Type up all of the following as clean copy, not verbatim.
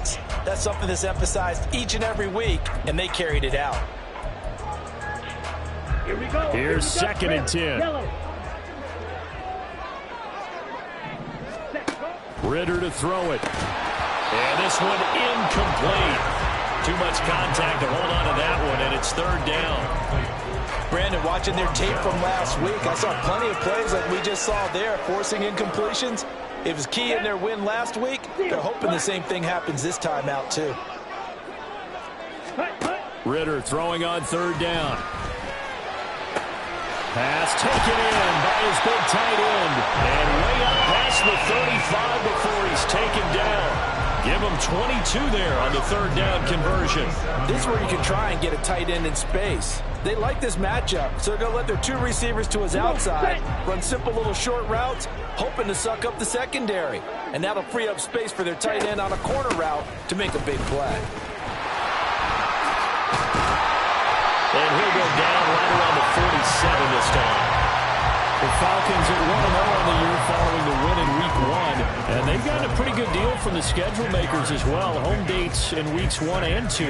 defense. That's something that's emphasized each and every week, and they carried it out. Here we go. Here's second and 10. Yellow. Ritter to throw it. And this one incomplete. Too much contact to hold on to that one, and it's third down. Brandon, watching their tape from last week, I saw plenty of plays like we just saw there, forcing incompletions. It was key in their win last week. They're hoping the same thing happens this time out, too. Ritter throwing on third down. Pass taken in by his big tight end. And way up past the 35 before he's taken down. Give him 22 there on the third down conversion. This is where you can try and get a tight end in space. They like this matchup, so they're going to let their two receivers to his outside, run simple little short routes, hoping to suck up the secondary. And that'll free up space for their tight end on a corner route to make a big play. And he'll go down right around the 47 this time. The Falcons at 1-0 on the year following the win in Week 1. And they've gotten a pretty good deal from the schedule makers as well. Home dates in Weeks 1 and 2.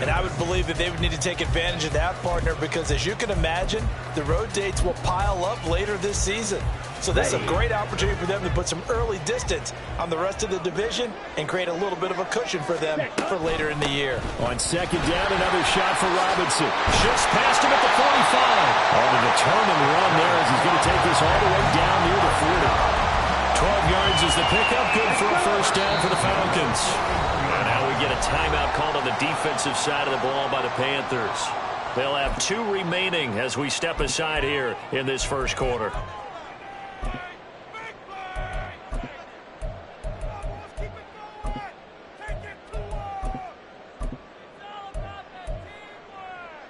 And I would believe that they would need to take advantage of that, partner, because as you can imagine, the road dates will pile up later this season. So this is a great opportunity for them to put some early distance on the rest of the division and create a little bit of a cushion for them for later in the year. On second down, another shot for Robinson. Shifts past him at the 45. On a determined run there as he's going to take this all the way down near the 40. 12 yards is the pickup. Good for a first down for the Falcons. And now we get a timeout called on the defensive side of the ball by the Panthers. They'll have 2 remaining as we step aside here in this first quarter.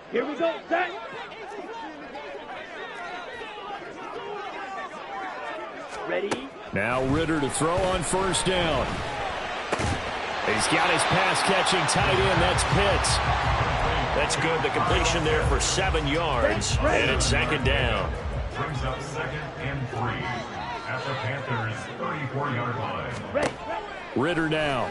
Here we go, set. Ready? Now Ritter to throw on first down. He's got his pass-catching tight end. That's Pitts. That's good. The completion there for 7 yards. And it's second down. Brings up second and 3 at the Panthers' 34-yard line. Ready. Ritter now.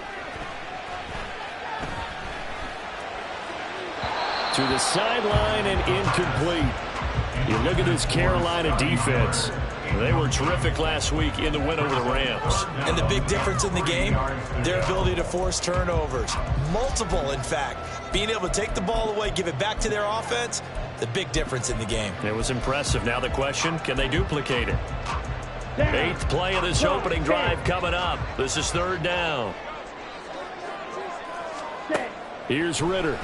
To the sideline and incomplete. You look at this Carolina defense. They were terrific last week in the win over the Rams. And the big difference in the game, their ability to force turnovers. Multiple, in fact. Being able to take the ball away, give it back to their offense, the big difference in the game. It was impressive. Now the question, can they duplicate it? 8th play of this opening drive coming up. This is third down. Here's Ritter.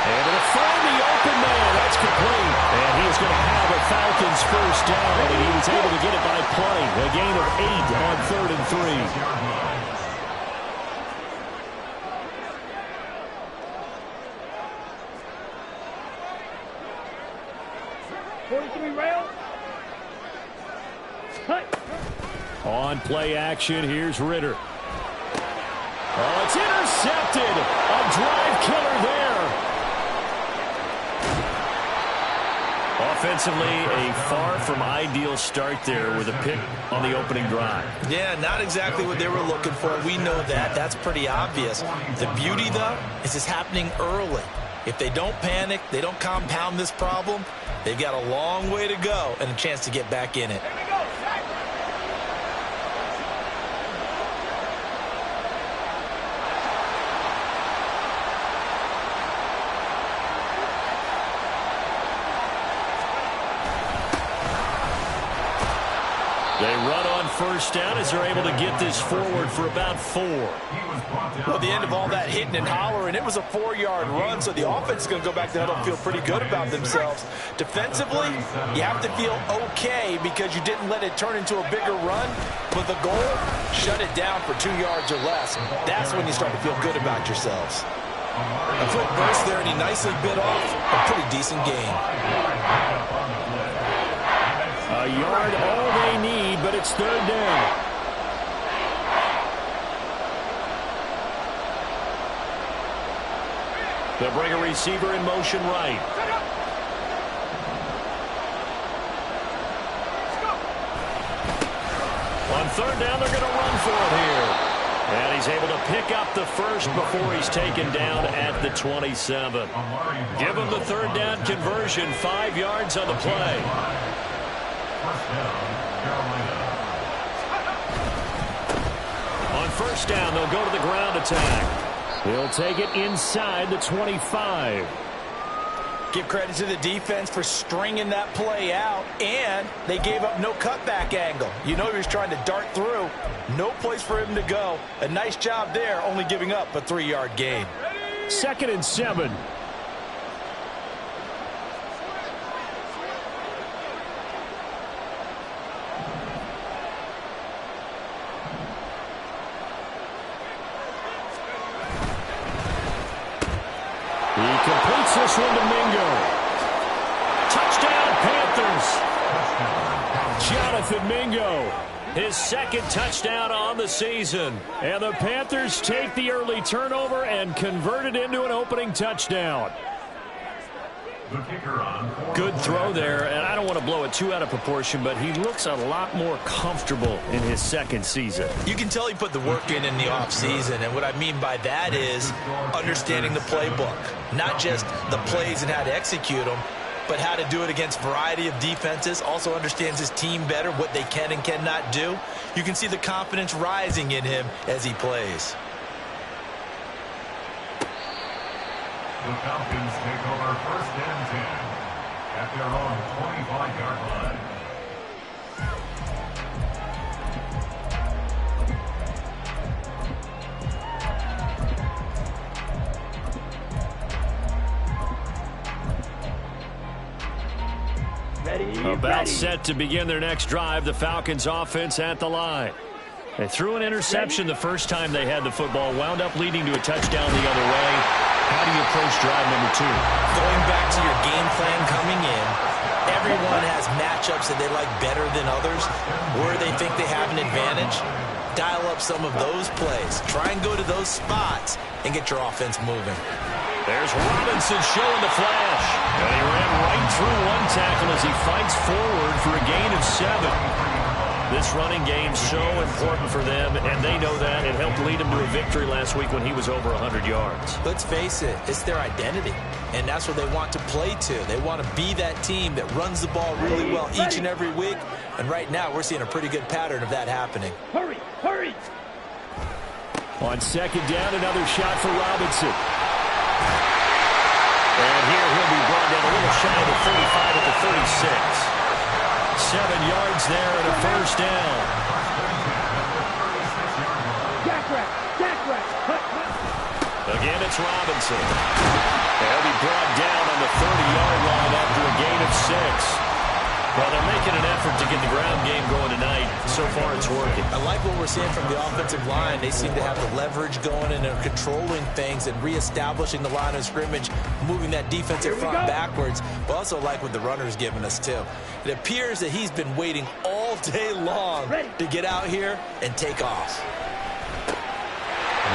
And it'll find the open man. That's complete. And he's going to have a Falcons first down. And he was able to get it by play. A gain of 8 on 3rd and 43 rail. Cut. 3. On play action, here's Ritter. Oh, it's intercepted. A drive killer there. Offensively, a far from ideal start there with a pick on the opening drive. Yeah, not exactly what they were looking for. We know that. That's pretty obvious. The beauty, though, is it's happening early. If they don't panic, they don't compound this problem, they've got a long way to go and a chance to get back in it. They run on first down as they're able to get this forward for about 4. Well, the end of all that hitting and hollering, it was a 4-yard run, so the offense is going to go back to huddle and feel pretty good about themselves. Defensively, you have to feel okay because you didn't let it turn into a bigger run, but the goal, shut it down for 2 yards or less. That's when you start to feel good about yourselves. A quick burst there, and he nicely bit off a pretty decent gain. A yard all they need, but it's third down. They'll bring a receiver in motion right. On third down, they're going to run for it here. And He's able to pick up the first before he's taken down at the 27. Give him the third down conversion, 5 yards on the play. First down, Carolina. On first down, they'll go to the ground attack. He'll take it inside the 25. Give credit to the defense for stringing that play out, and they gave up no cutback angle. You know he was trying to dart through. No place for him to go. A nice job there, only giving up a 3-yard gain. 2nd and 7. He completes this one to Mingo. Touchdown, Panthers. Jonathan Mingo, his 2nd touchdown on the season. And the Panthers take the early turnover and convert it into an opening touchdown. The kicker on. Good throw there, and I don't want to blow it too out of proportion, but he looks a lot more comfortable in his 2nd season. You can tell he put the work in the offseason, and what I mean by that is understanding the playbook. Not just the plays and how to execute them, but how to do it against a variety of defenses. Also understands his team better, what they can and cannot do. You can see the confidence rising in him as he plays. The Falcons take over 1st and 10 at their own 25-yard line. About set to begin their next drive, the Falcons offense at the line. They threw an interception the first time they had the football, wound up leading to a touchdown the other way. How do you approach drive number 2? Going back to your game plan coming in, everyone has matchups that they like better than others, where they think they have an advantage. Dial up some of those plays. Try and go to those spots and get your offense moving. There's Robinson showing the flash. And he ran right through one tackle as he fights forward for a gain of 7. This running game's so important for them, and they know that. It helped lead them to a victory last week when he was over 100 yards. Let's face it, it's their identity, and that's what they want to play to. They want to be that team that runs the ball really well each and every week, and right now we're seeing a pretty good pattern of that happening. Hurry, hurry. On 2nd down, another shot for Robinson. And here he'll be brought down a little shy of the 35 at the 36. 7 yards there and a first down. Jack rat. Again, it's Robinson. He'll be brought down on the 30-yard line after a gain of 6. Well, they're making an effort to get the ground game going tonight. So far, it's working. I like what we're seeing from the offensive line. They seem to have the leverage going and are controlling things and reestablishing the line of scrimmage, moving that defensive front backwards. But also like what the runner's giving us, too. It appears that he's been waiting all day long to get out here and take off.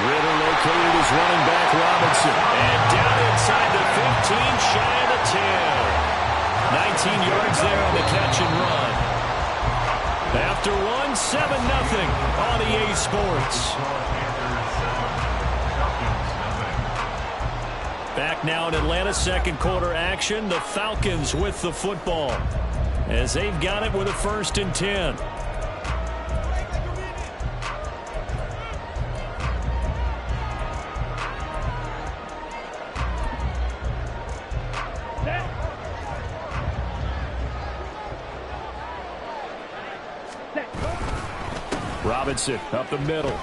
Ritter located his running back, Robinson. And down inside the 15, shy of the 10. 19 yards there on the catch and run. After 7-0 on EA Sports. Back now in Atlanta, 2nd quarter action. The Falcons with the football as they've got it with a 1st and 10. Robinson up the middle.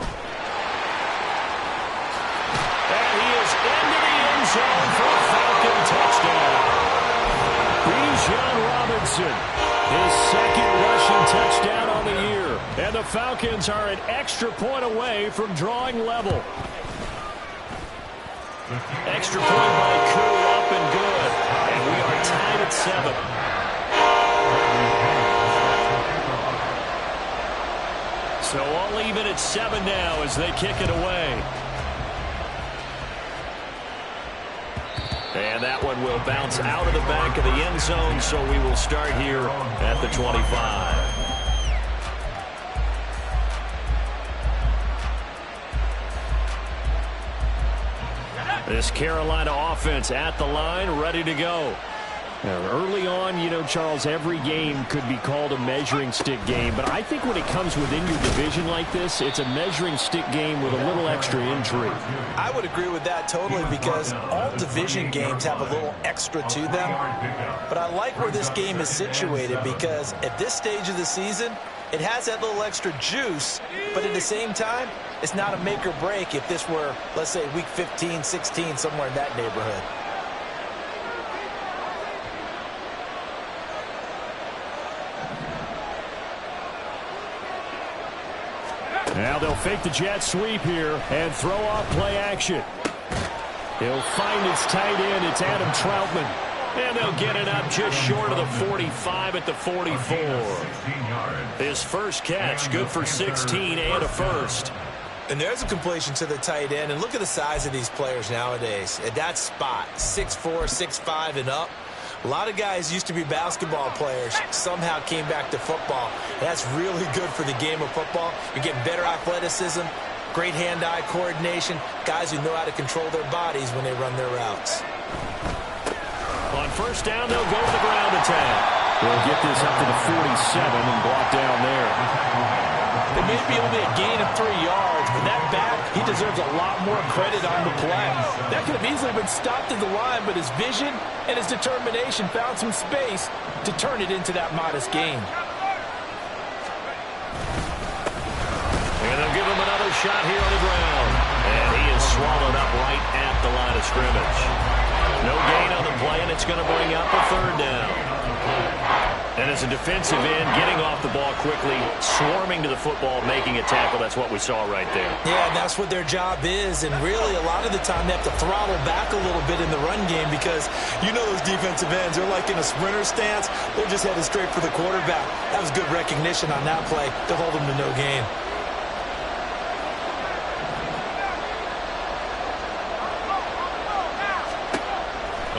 And he is into the end zone for a Falcon touchdown. Bijan Robinson, his 2nd rushing touchdown on the year. And the Falcons are an extra point away from drawing level. Extra point by Koo, up and good. And we are tied at 7. So all even at 7 now as they kick it away. And that one will bounce out of the back of the end zone, so we will start here at the 25. This Carolina offense at the line, ready to go. Now, early on, you know, Charles, every game could be called a measuring stick game. But I think when it comes within your division like this, it's a measuring stick game with a little extra intrigue. I would agree with that totally because all division games have a little extra to them. But I like where this game is situated because at this stage of the season, it has that little extra juice. But at the same time, it's not a make or break if this were, let's say, week 15, 16, somewhere in that neighborhood. Now they'll fake the jet sweep here and throw off play action. He'll find his tight end. It's Adam Troutman. And they'll get it up just short of the 45 at the 44. His first catch, good for 16 and a first. And there's a completion to the tight end. And look at the size of these players nowadays. At that spot, 6'4", 6'5", and up. A lot of guys used to be basketball players, somehow came back to football. That's really good for the game of football. You're getting better athleticism, great hand-eye coordination, guys who know how to control their bodies when they run their routes. On first down, they'll go to the ground attack. They'll get this up to the 47 and block down there. It may be only a gain of 3 yards, but that back, he deserves a lot more credit on the play. That could have easily been stopped at the line, but his vision and his determination found some space to turn it into that modest gain. And they'll give him another shot here on the ground. And he is swallowed up right at the line of scrimmage. No gain on the play, and it's going to bring up a third down. And as a defensive end, getting off the ball quickly, swarming to the football, making a tackle, that's what we saw right there. Yeah, and that's what their job is. And really, a lot of the time, they have to throttle back a little bit in the run game because you know those defensive ends, they're like in a sprinter stance. They're just headed straight for the quarterback. That was good recognition on that play to hold them to no gain.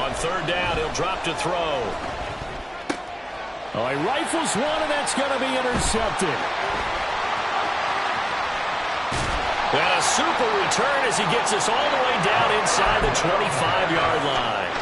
On third down, he'll drop to throw. Oh, he rifles one, and that's going to be intercepted. And a super return as he gets us all the way down inside the 25-yard line.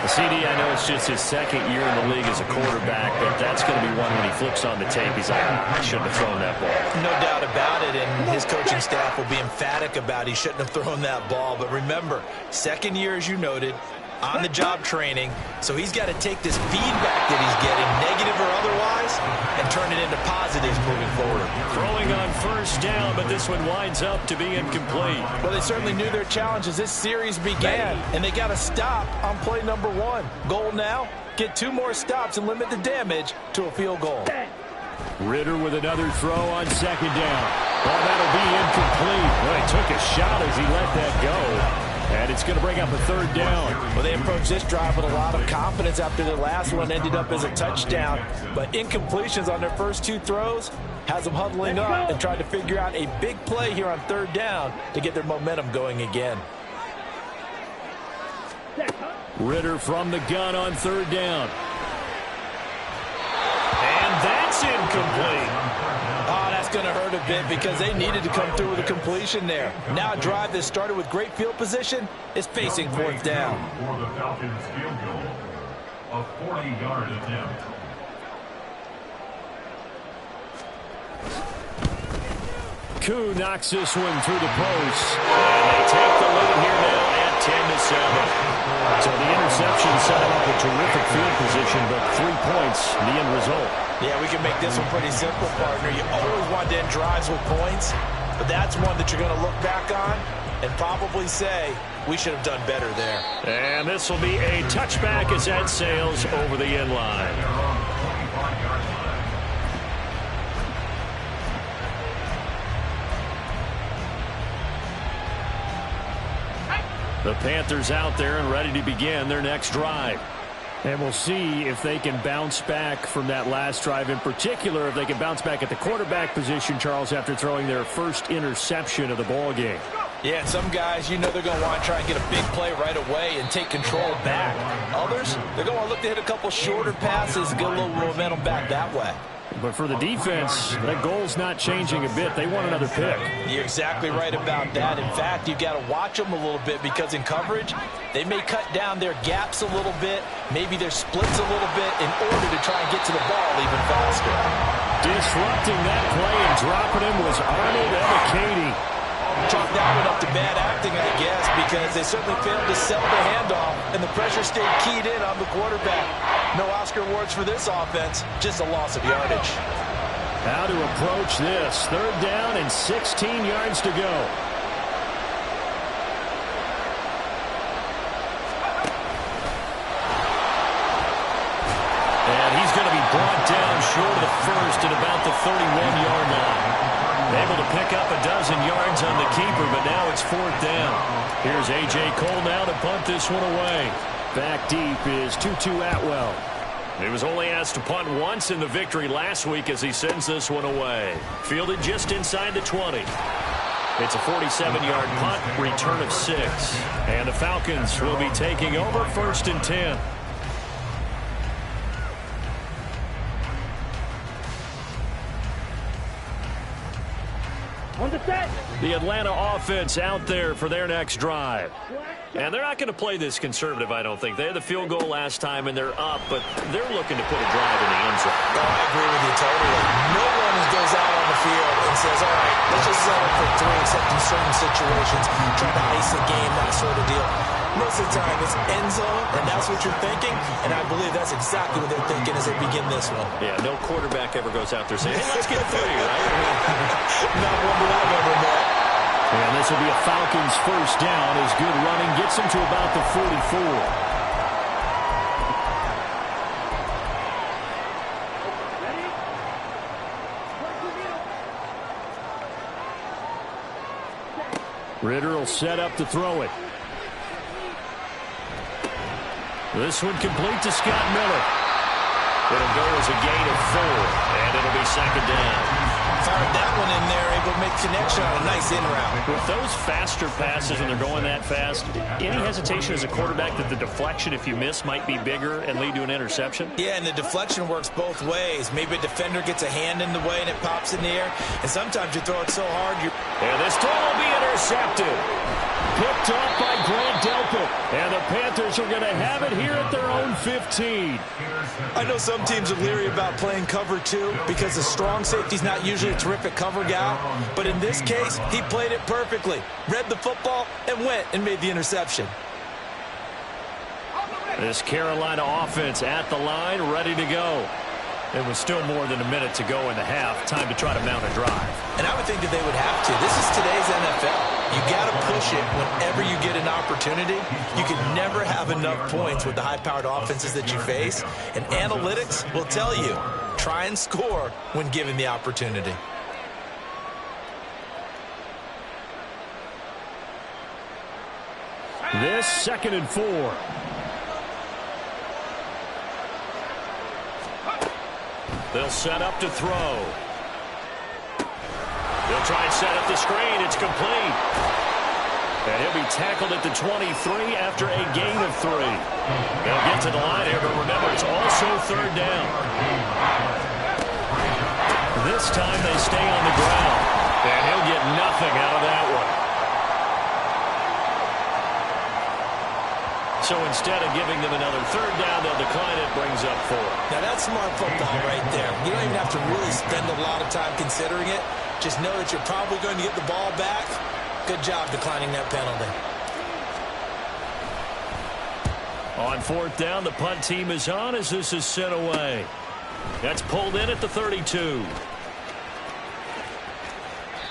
CD, I know it's just his second year in the league as a quarterback, but that's going to be one when he flips on the tape. He's like, I shouldn't have thrown that ball. No doubt about it, and his coaching staff will be emphatic about he shouldn't have thrown that ball. But remember, second year, as you noted, on-the-job training, so he's got to take this feedback that he's getting, negative or otherwise, and turn it into positives moving forward. Throwing on first down, but this one winds up to be incomplete. Well, they certainly knew their challenge as this series began, and they got to stop on play number 1. Goal now, get 2 more stops and limit the damage to a field goal. Ritter with another throw on second down. Well, that'll be incomplete. Well, he took a shot as he let that go. And it's going to bring up a third down. Well, they approached this drive with a lot of confidence after the last one ended up as a touchdown. But incompletions on their first 2 throws has them huddling up and trying to figure out a big play here on third down to get their momentum going again. Ritter from the gun on third down. And that's incomplete. Oh, that's going to hurt a bit because they needed to come through with a completion there. Now a drive that started with great field position is facing fourth down. For the Falcons field goal, a 40-yard attempt. Koo knocks this one through the post. And they take the lead here now at 10-7. So the interception set up a terrific field position, but 3 points, the end result. Yeah, we can make this one pretty simple, partner. You always want to end drives with points, but that's one that you're going to look back on and probably say, we should have done better there. And this will be a touchback as that sails over the end line. The Panthers out there and ready to begin their next drive. And we'll see if they can bounce back from that last drive. In particular, if they can bounce back at the quarterback position, Charles, after throwing their first interception of the ball game. Yeah, and some guys, you know they're going to want to try and get a big play right away and take control back. Others, they're going to look to hit a couple shorter passes and get a little momentum back that way. But for the defense, that goal's not changing a bit. They want another pick. You're exactly right about that. In fact, you've got to watch them a little bit because in coverage, they may cut down their gaps a little bit, maybe their splits a little bit in order to try and get to the ball even faster. Disrupting that play and dropping him was Arnold Ebiketie. Chalk that one up to bad acting, I guess, because they certainly failed to sell the handoff, and the pressure stayed keyed in on the quarterback. No Oscar awards for this offense, just a loss of yardage. How to approach this. 3rd down and 16 yards to go. And he's going to be brought down short of the first at about the 31-yard line. Able to pick up a dozen yards on the keeper, but now it's 4th down. Here's A.J. Cole now to punt this one away. Back deep is Tutu Atwell. He was only asked to punt once in the victory last week as he sends this one away. Fielded just inside the 20. It's a 47-yard punt, return of 6. And the Falcons will be taking over 1st and 10. On the set. The Atlanta offense out there for their next drive. And they're not going to play this conservative, I don't think. They had the field goal last time, and they're up, but they're looking to put a drive in the end zone. Oh, I agree with you totally. No one goes out on the field and says, all right, let's just settle for 3, except in certain situations, try to ice the game, that sort of deal. Most of the time, it's end zone, and that's what you're thinking, and I believe that's exactly what they're thinking as they begin this one. Yeah, no quarterback ever goes out there saying, hey, let's get 3, right? Not one that I've ever met. And this will be a Falcons 1st down as good running gets them to about the 44. Ritter will set up to throw it. This one complete to Scott Miller. It'll go as a gain of 4, and it'll be 2nd down. Fired that one in there, able to make connection on a nice in route. With those faster passes when they're going that fast, any hesitation as a quarterback that the deflection, if you miss, might be bigger and lead to an interception? Yeah, and the deflection works both ways. Maybe a defender gets a hand in the way and it pops in the air, and sometimes you throw it so hard you... And this throw will be intercepted. Picked up by Grant Delpit. And the Panthers are going to have it here at their own 15. I know some teams are leery about playing cover 2 because the strong safety's not usually a terrific cover guy. But in this case, he played it perfectly. Read the football and went and made the interception. This Carolina offense at the line, ready to go. It was still more than a minute to go in the half. Time to try to mount a drive. And I would think that they would have to. This is today's NFL. You got to push it whenever you get an opportunity. You can never have enough points with the high-powered offenses that you face. And analytics will tell you, try and score when given the opportunity. This 2nd and 4. They'll set up to throw. They'll try and set up the screen. It's complete. And he'll be tackled at the 23 after a gain of 3. They'll get to the line here, but remember, it's also 3rd down. This time they stay on the ground. And he'll get nothing out of that one. So instead of giving them another 3rd down, they'll decline it, brings up 4. Now that's smart football right there. You don't even have to really spend a lot of time considering it. Just know that you're probably going to get the ball back. Good job declining that penalty. On 4th down, the punt team is on as this is sent away. That's pulled in at the 32.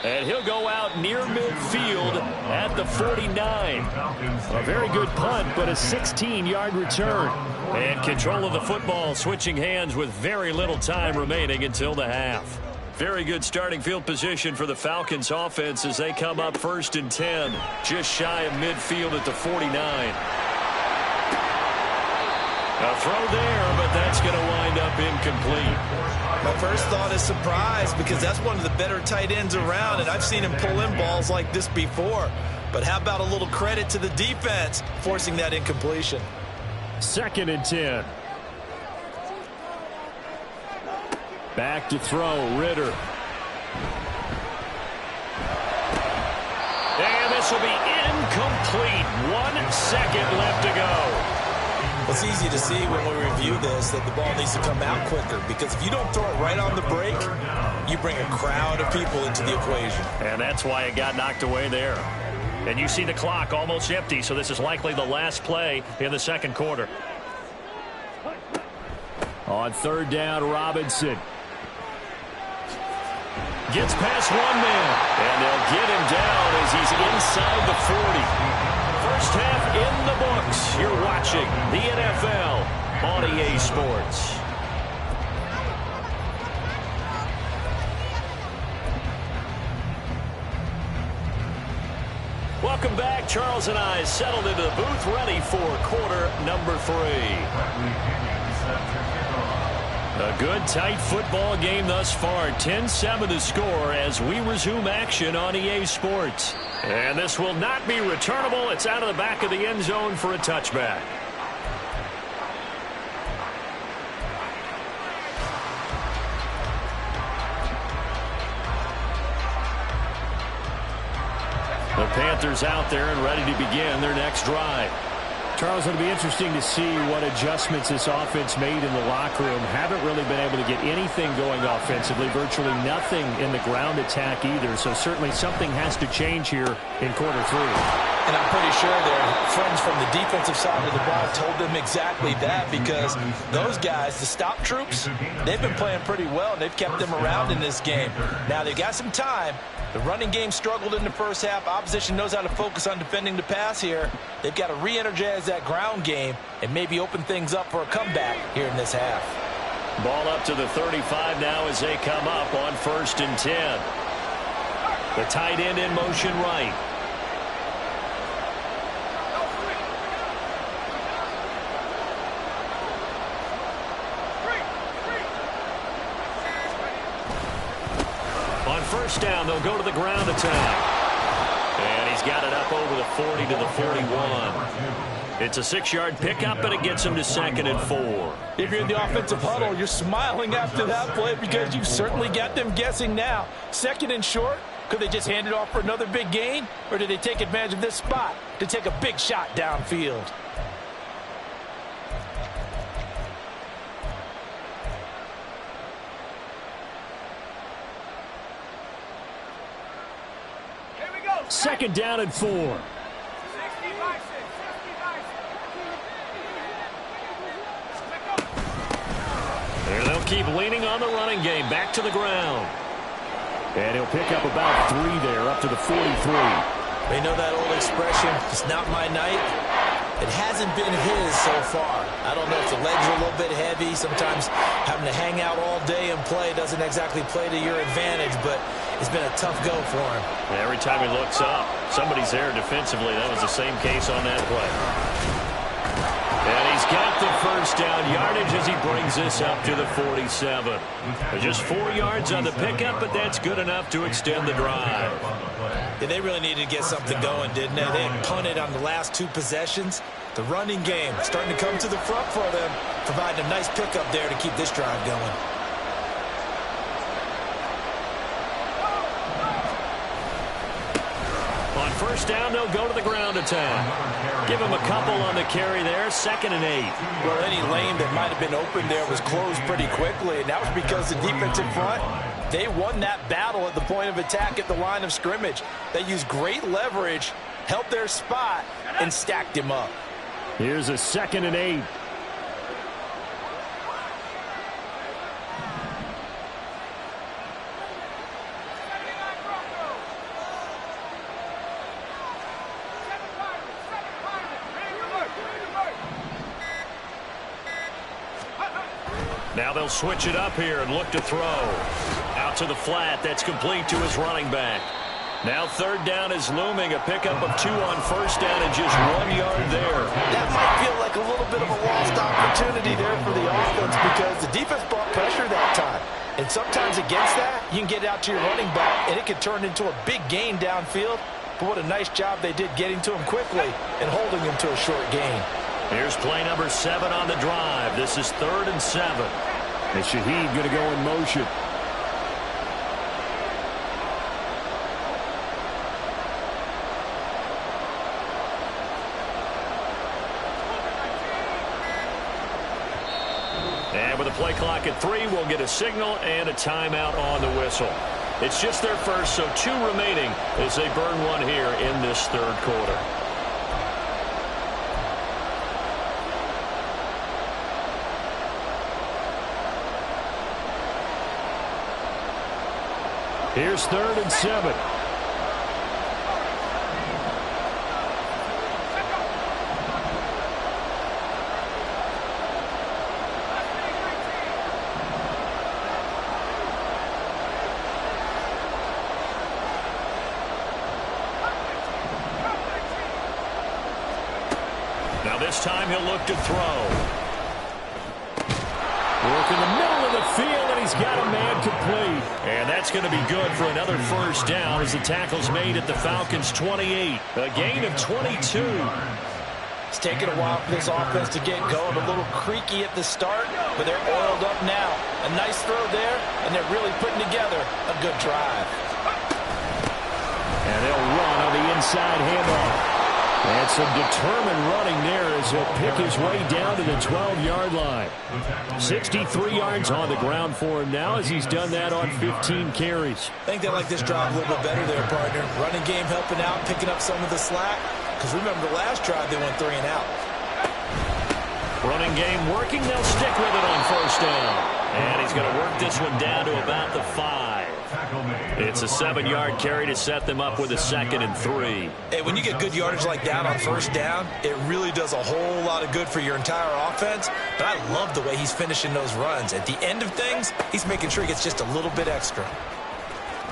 And he'll go out near midfield at the 49. A very good punt, but a 16-yard return. And control of the football switching hands with very little time remaining until the half. Very good starting field position for the Falcons offense as they come up 1st and 10. Just shy of midfield at the 49. A throw there, but that's going to wind up incomplete. My first thought is surprise because that's one of the better tight ends around, and I've seen him pull in balls like this before. But how about a little credit to the defense forcing that incompletion? 2nd and 10. Back to throw, Ritter. And this will be incomplete. 1 second left to go. It's easy to see when we review this that the ball needs to come out quicker, because if you don't throw it right on the break, you bring a crowd of people into the equation. And that's why it got knocked away there. And you see the clock almost empty, so this is likely the last play in the second quarter. On third down, Robinson gets past one man, and they'll get him down as he's inside the 40. First half in the books. You're watching the NFL on EA Sports. Welcome back. Charles and I settled into the booth, ready for quarter number 3. A good, tight football game thus far. 10-7 to score as we resume action on EA Sports. And this will not be returnable. It's out of the back of the end zone for a touchback. The Panthers out there and ready to begin their next drive. Charles, it'll be interesting to see what adjustments this offense made in the locker room. Haven't really been able to get anything going offensively, virtually nothing in the ground attack either. So certainly something has to change here in quarter 3. And I'm pretty sure their friends from the defensive side of the ball told them exactly that, because those guys, the stop troops, they've been playing pretty well, and they've kept them around in this game. Now they've got some time. The running game struggled in the first half. Opposition knows how to focus on defending the pass here. They've got to re-energize that ground game and maybe open things up for a comeback here in this half. Ball up to the 35 now as they come up on 1st and 10. The tight end in motion right. On 1st down, they'll go to the ground attack. And he's got it up over the 40 to the 41. It's a 6-yard pickup, and it gets him to 2nd and 4. If you're in the offensive huddle, you're smiling after that play because you've certainly got them guessing now. 2nd and short, could they just hand it off for another big gain? Or did they take advantage of this spot to take a big shot downfield? Second down and 4. And they'll keep leaning on the running game. Back to the ground. And he'll pick up about 3 there, up to the 43. They know that old expression, it's not my night. It hasn't been his so far. I don't know if the legs are a little bit heavy. Sometimes having to hang out all day and play doesn't exactly play to your advantage, but it's been a tough go for him. Every time he looks up, somebody's there defensively. That was the same case on that play. And he's got the 1st down yardage as he brings this up to the 47. Just 4 yards on the pickup, but that's good enough to extend the drive. Yeah, they really needed to get something going, didn't they? They had punted on the last 2 possessions. The running game starting to come to the front for them, providing a nice pickup there to keep this drive going. On 1st down, they'll go to the ground attack. Give him a couple on the carry there, 2nd and 8. Well, any lane that might have been open there was closed pretty quickly, and that was because the defensive front, they won that battle at the point of attack at the line of scrimmage. They used great leverage, held their spot, and stacked him up. Here's a 2nd and 8. Now they'll switch it up here and look to throw. Out to the flat. That's complete to his running back. Now 3rd down is looming. A pickup of 2 on 1st down and just 1 yard there. That might feel like a little bit of a lost opportunity there for the offense because the defense brought pressure that time. And sometimes against that, you can get out to your running back, and it can turn into a big gain downfield. But what a nice job they did getting to him quickly and holding him to a short gain. Here's play number 7 on the drive. This is 3rd and 7. And Shaheed going to go in motion. And with the play clock at 3, we'll get a signal and a timeout on the whistle. It's just their first, so 2 remaining as they burn one here in this third quarter. Here's 3rd and 7. Now this time he'll look to throw. Work in the middle of the field, and he's got a man complete. And that's going to be good for another first down as the tackle's made at the Falcons' 28. A gain of 22. It's taken a while for this offense to get going. A little creaky at the start, but they're oiled up now. A nice throw there, and they're really putting together a good drive. And they'll run on the inside handoff. And some determined running there as he'll pick his way down to the 12-yard line. 63 yards on the ground for him now as he's done that on 15 carries. I think they like this drive a little bit better there, partner. Running game helping out, picking up some of the slack. Because remember the last drive, they went 3 and out. Running game working. They'll stick with it on first down. And he's going to work this one down to about the 5. It's a 7-yard carry to set them up with a 2nd and 3. Hey, when you get good yardage like that on first down, it really does a whole lot of good for your entire offense. But I love the way he's finishing those runs. At the end of things, he's making sure he gets just a little bit extra.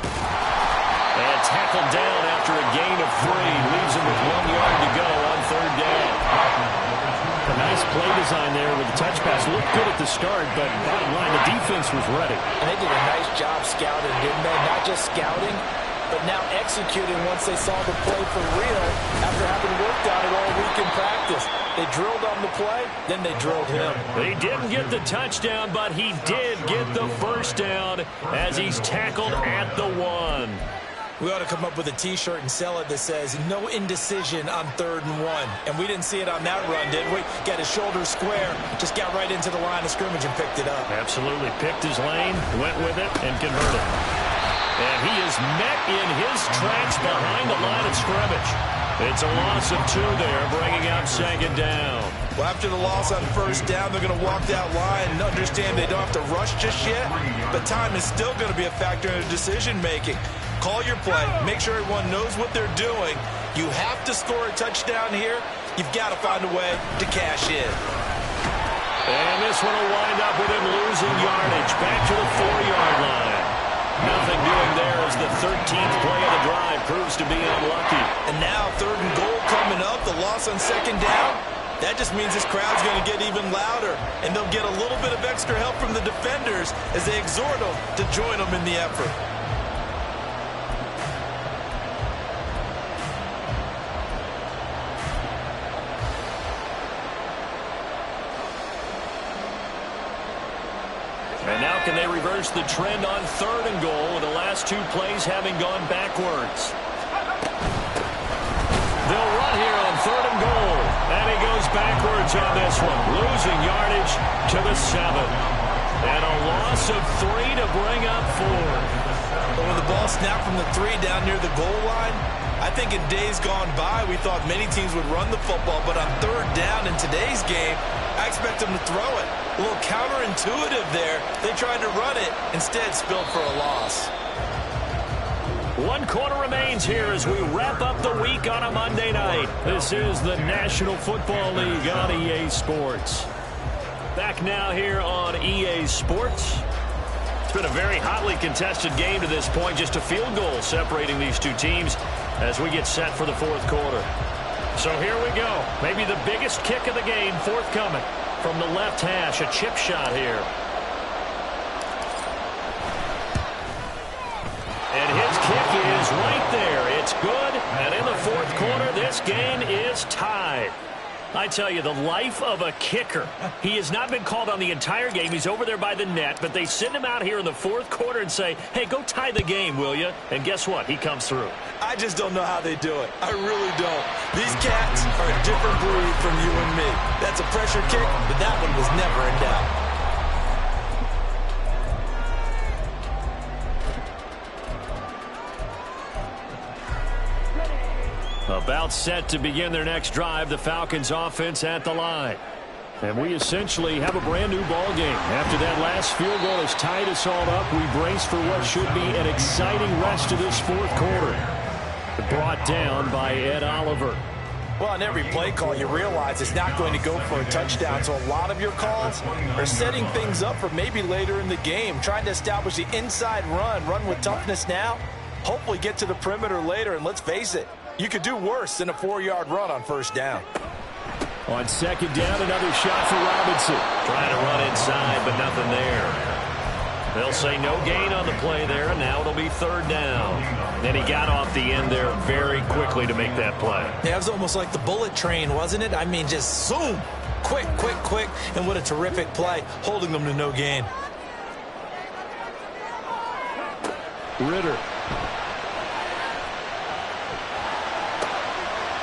And tackled down after a gain of 3. Leaves him with 1 yard to go on 3rd down. A nice play design there with the touch pass. Looked good at the start, but bottom line, the defense was ready. And they did a nice job scouting, didn't they? Not just scouting, but now executing once they saw the play for real after having worked on it all week in practice. They drilled on the play, then they drilled him. They didn't get the touchdown, but he did get the first down as he's tackled at the 1. We ought to come up with a T-shirt and sell it that says, no indecision on 3rd and 1. And we didn't see it on that run, did we? Got his shoulder square, just got right into the line of scrimmage and picked it up. Absolutely. Picked his lane, went with it, and converted. And he is met in his tracks behind the line of scrimmage. It's a loss of 2 there, bringing out 2nd down. Well, after the loss on first down, they're going to walk that line and understand they don't have to rush just yet, but time is still going to be a factor in their decision-making. Call your play. Make sure everyone knows what they're doing. You have to score a touchdown here. You've got to find a way to cash in. And this one will wind up with him losing yardage. Back to the 4-yard line. Nothing doing there as the 13th play of the drive proves to be unlucky. And now 3rd and goal coming up. The loss on 2nd down. That just means this crowd's going to get even louder. And they'll get a little bit of extra help from the defenders as they exhort them to join them in the effort. And now can they reverse the trend on 3rd and goal with the last 2 plays having gone backwards? They'll run here on 3rd and goal. And he goes backwards on this one. Losing yardage to the 7. And a loss of 3 to bring up 4. But when the ball snapped from the 3 down near the goal line, I think in days gone by, we thought many teams would run the football. But on 3rd down in today's game, I expect them to throw it. A little counterintuitive there. They tried to run it, instead spilled for a loss. 1 quarter remains here as we wrap up the week on a Monday night. This is the National Football League on EA Sports. Back now here on EA Sports. It's been a very hotly contested game to this point. Just a field goal separating these 2 teams as we get set for the 4th quarter. So here we go. Maybe the biggest kick of the game forthcoming from the left hash. A chip shot here. And his kick is right there. It's good. And in the 4th quarter, this game is tied. I tell you, the life of a kicker. He has not been called on the entire game. He's over there by the net, but they send him out here in the fourth quarter and say, hey, go tie the game, will you? And guess what? He comes through. I just don't know how they do it. I really don't. These cats are a different breed from you and me. That's a pressure kick, but that one was never in doubt. About set to begin their next drive, the Falcons offense at the line. And we essentially have a brand new ball game. After that last field goal has tied us all up, we brace for what should be an exciting rest of this fourth quarter. Brought down by Ed Oliver. Well, on every play call, you realize it's not going to go for a touchdown. So a lot of your calls are setting things up for maybe later in the game, trying to establish the inside run with toughness now, hopefully get to the perimeter later. And let's face it, you could do worse than a 4-yard run on first down. On second down, another shot for Robinson. Trying to run inside, but nothing there. They'll say no gain on the play there, and now it'll be third down. And he got off the end there very quickly to make that play. Yeah, it was almost like the bullet train, wasn't it? I mean, just zoom. Quick, and what a terrific play, holding them to no gain. Ritter.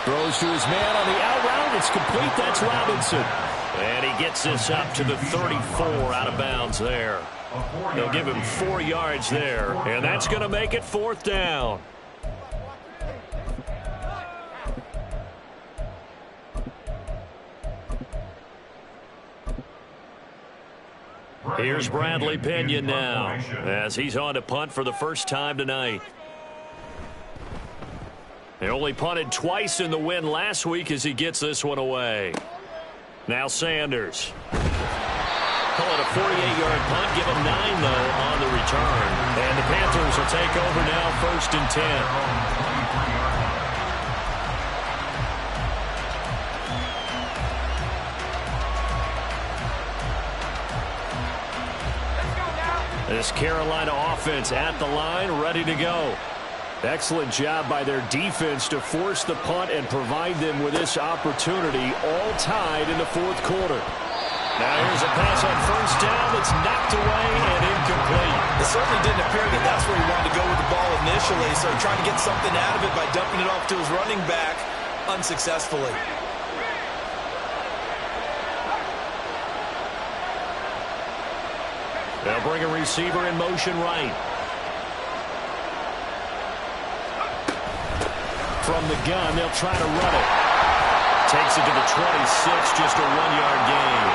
Throws to his man on the out route. It's complete. That's Robinson. And he gets this up to the 34 out of bounds there. They'll give him 4 yards there. And that's going to make it fourth down. Here's Bradley Pinion now as he's on to punt for the first time tonight. They only punted twice in the win last week as he gets this one away. Now Sanders. Call it a 48-yard punt. Give him 9, though, on the return. And the Panthers will take over now, first and 10. This Carolina offense at the line, ready to go. Excellent job by their defense to force the punt and provide them with this opportunity, all tied in the fourth quarter. Now here's a pass on first down that's knocked away and incomplete. It certainly didn't appear that that's where he wanted to go with the ball initially, so he tried to get something out of it by dumping it off to his running back unsuccessfully. They'll bring a receiver in motion right. From the gun, they'll try to run it. Takes it to the 26, just a 1-yard gain.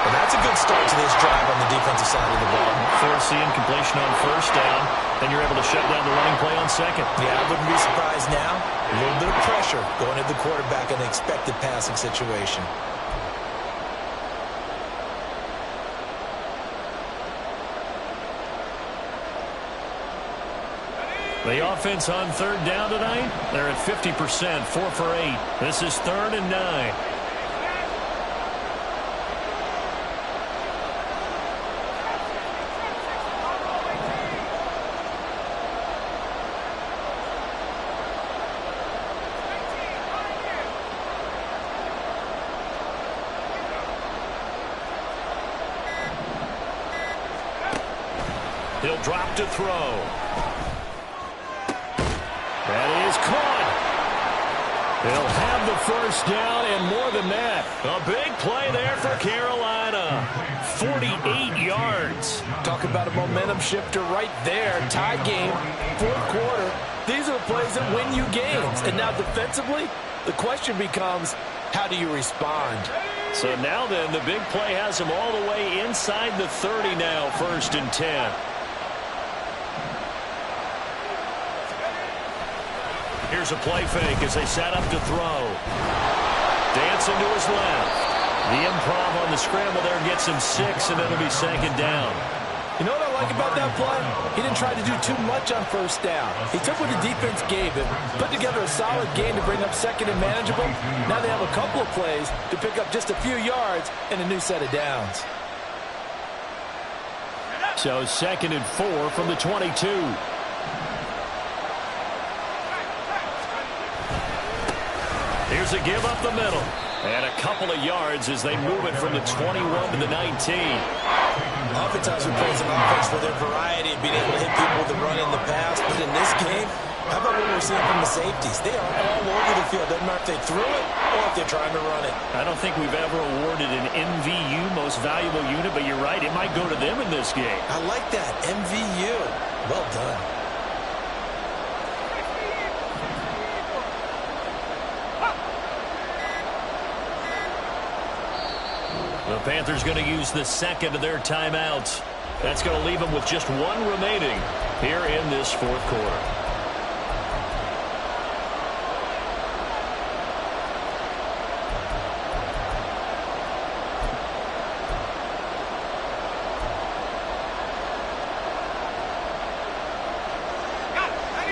Well, that's a good start to this drive on the defensive side of the ball. Force the incompletion on first down, and you're able to shut down the running play on second. Yeah, I wouldn't be surprised now. A little bit of pressure going at the quarterback in an expected passing situation. The offense on third down tonight, they're at 50%, 4 for 8. This is 3rd and 9. He'll drop to throw. That is caught. They'll have the first down and more than that. A big play there for Carolina. 48 yards. Talk about a momentum shifter right there. Tie game, fourth quarter. These are the plays that win you games. And now defensively, the question becomes, how do you respond? So now then, the big play has them all the way inside the 30 now, 1st and 10. Here's a play fake as they set up to throw. Dancing to his left. The improv on the scramble there gets him 6, and it'll be 2nd down. You know what I like about that play? He didn't try to do too much on first down. He took what the defense gave him, put together a solid game to bring up 2nd and manageable. Now they have a couple of plays to pick up just a few yards and a new set of downs. So 2nd and 4 from the 22. Here's a give up the middle. And a couple of yards as they move it from the 21 to the 19. Oftentimes we praise an offense for their variety of being able to hit people with the run in the pass, but in this game, how about what we're seeing from the safeties? They are all over the field. Doesn't matter if they threw it or if they're trying to run it. I don't think we've ever awarded an MVU, most valuable unit, but you're right, it might go to them in this game. I like that, MVU. Well done. The Panthers going to use the second of their timeouts. That's going to leave them with just one remaining here in this fourth quarter.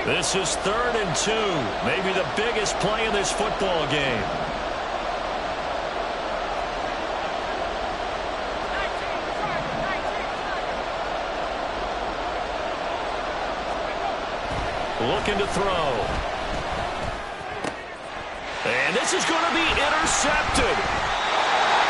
This is 3rd and 2, maybe the biggest play in this football game. Looking to throw. And this is going to be intercepted.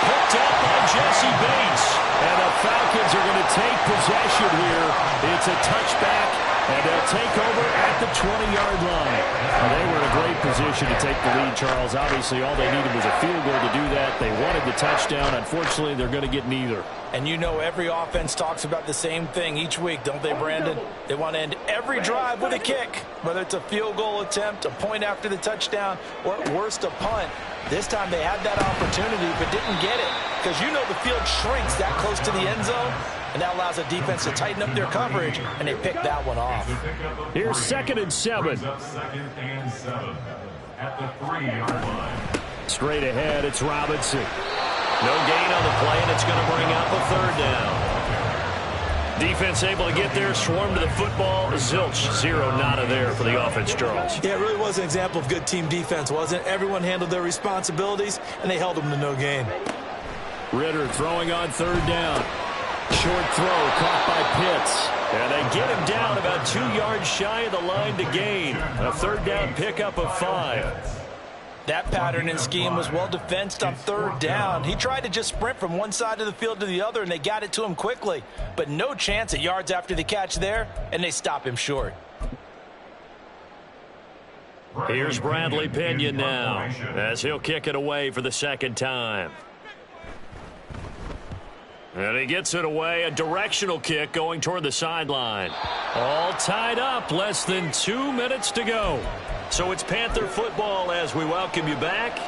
Picked up by Jesse Bates. And the Falcons are going to take possession here. It's a touchback, and they'll take over at the 20-yard line. Well, they were in a great position to take the lead, Charles. Obviously, all they needed was a field goal to do that. They wanted the touchdown. Unfortunately, they're going to get neither. And you know every offense talks about the same thing each week, don't they, Brandon? They want to end every drive with a kick, whether it's a field goal attempt, a point after the touchdown, or at worst a punt. This time they had that opportunity but didn't get it because you know the field shrinks that close to the end zone, and that allows the defense to tighten up their coverage, and they picked that one off. Here's 2nd and 7. 2nd and 7 at the 3-yard line. Straight ahead, it's Robinson. No gain on the play, and it's going to bring up a 3rd down. Defense able to get there, swarm to the football. Zilch, 0 nada there for the offense, Charles. Yeah, it really was an example of good team defense, wasn't it? Everyone handled their responsibilities, and they held them to no gain. Ritter throwing on 3rd down. Short throw caught by Pitts. And they get him down about 2 yards shy of the line to gain. A 3rd down pickup of 5. That pattern and scheme was well defensed on 3rd down. He tried to just sprint from one side of the field to the other, and they got it to him quickly. But no chance at yards after the catch there, and they stop him short. Here's Bradley Pinion now, as he'll kick it away for the 2nd time. And he gets it away, a directional kick going toward the sideline. All tied up, less than 2 minutes to go. So it's Panther football as we welcome you back.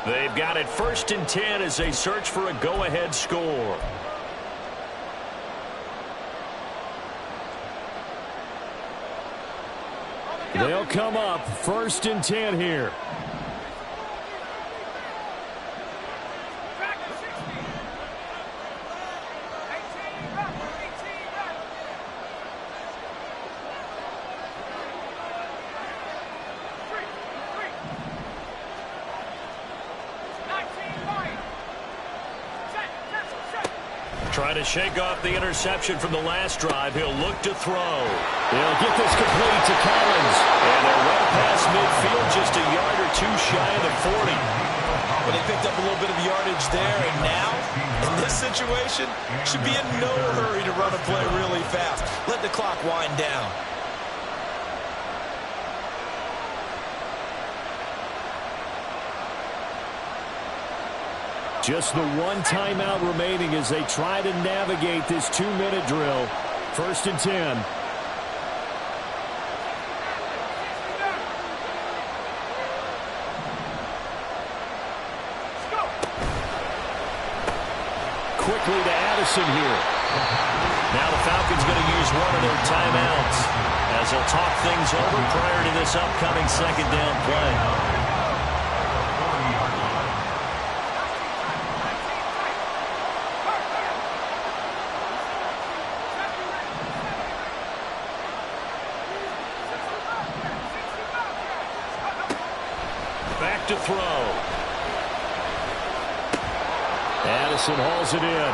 They've got it 1st and 10 as they search for a go-ahead score. They'll come up 1st and 10 here. Trying to shake off the interception from the last drive. He'll look to throw. They'll get this complete to Collins. And they're well past midfield, just a yard or 2 shy of the 40. But they picked up a little bit of yardage there, and now, in this situation, should be in no hurry to run a play really fast. Let the clock wind down. Just the one timeout remaining as they try to navigate this 2-minute drill. 1st and 10. Quickly to Addison here. Now the Falcons going to use one of their timeouts as they'll talk things over prior to this upcoming 2nd down play. Back to throw. Addison hauls it in.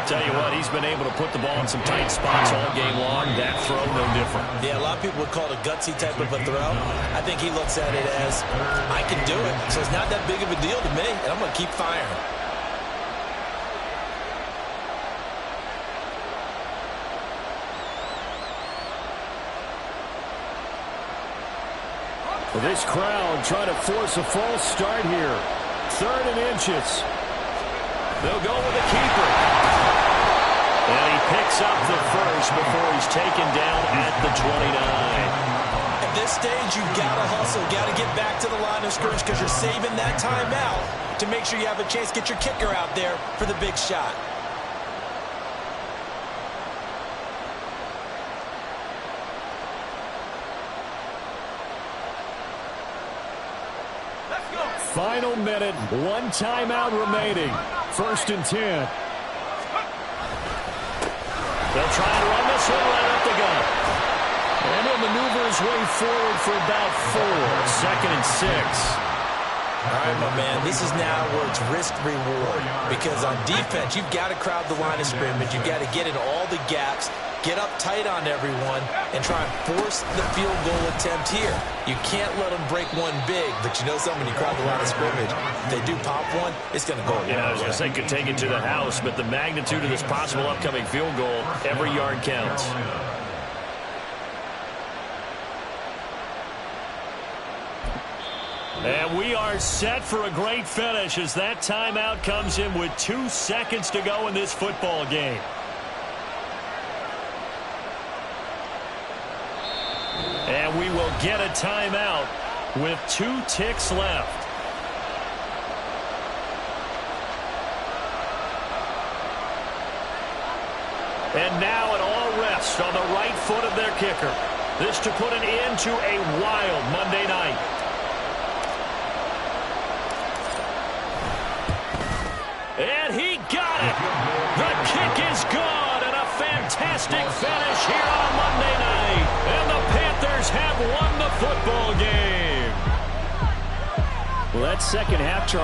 Tell you what, he's been able to put the ball in some tight spots all game long. That throw, no different. Yeah, a lot of people would call it a gutsy type of a throw. I think he looks at it as, I can do it, so it's not that big of a deal to me, and I'm going to keep firing. Well, this crowd trying to force a false start here. 3rd and inches. They'll go with the keeper. And he picks up the first before he's taken down at the 29. At this stage, you've got to hustle, got to get back to the line of scrimmage because you're saving that timeout to make sure you have a chance to get your kicker out there for the big shot. Final minute, 1 timeout remaining. 1st and 10. They'll try and run this one right up the gut. And he'll maneuver his way forward for about 4. 2nd and 6. All right, my man, this is now where it's risk-reward because on defense, you've got to crowd the line of scrimmage. You've got to get in all the gaps, get up tight on everyone, and try and force the field goal attempt here. You can't let them break one big, but you know something, when you crowd the line of scrimmage, if they do pop one, it's going to go. Yeah, I was going to say could take it to the house, but the magnitude of this possible upcoming field goal, every yard counts. And we are set for a great finish as that timeout comes in with 2 seconds to go in this football game. And we will get a timeout with 2 ticks left. And now it all rests on the right foot of their kicker. This to put an end to a wild Monday night. And he got it. The kick is good, and a fantastic finish here on Monday night. And the Panthers have won the football game. Well, that second half, Charles.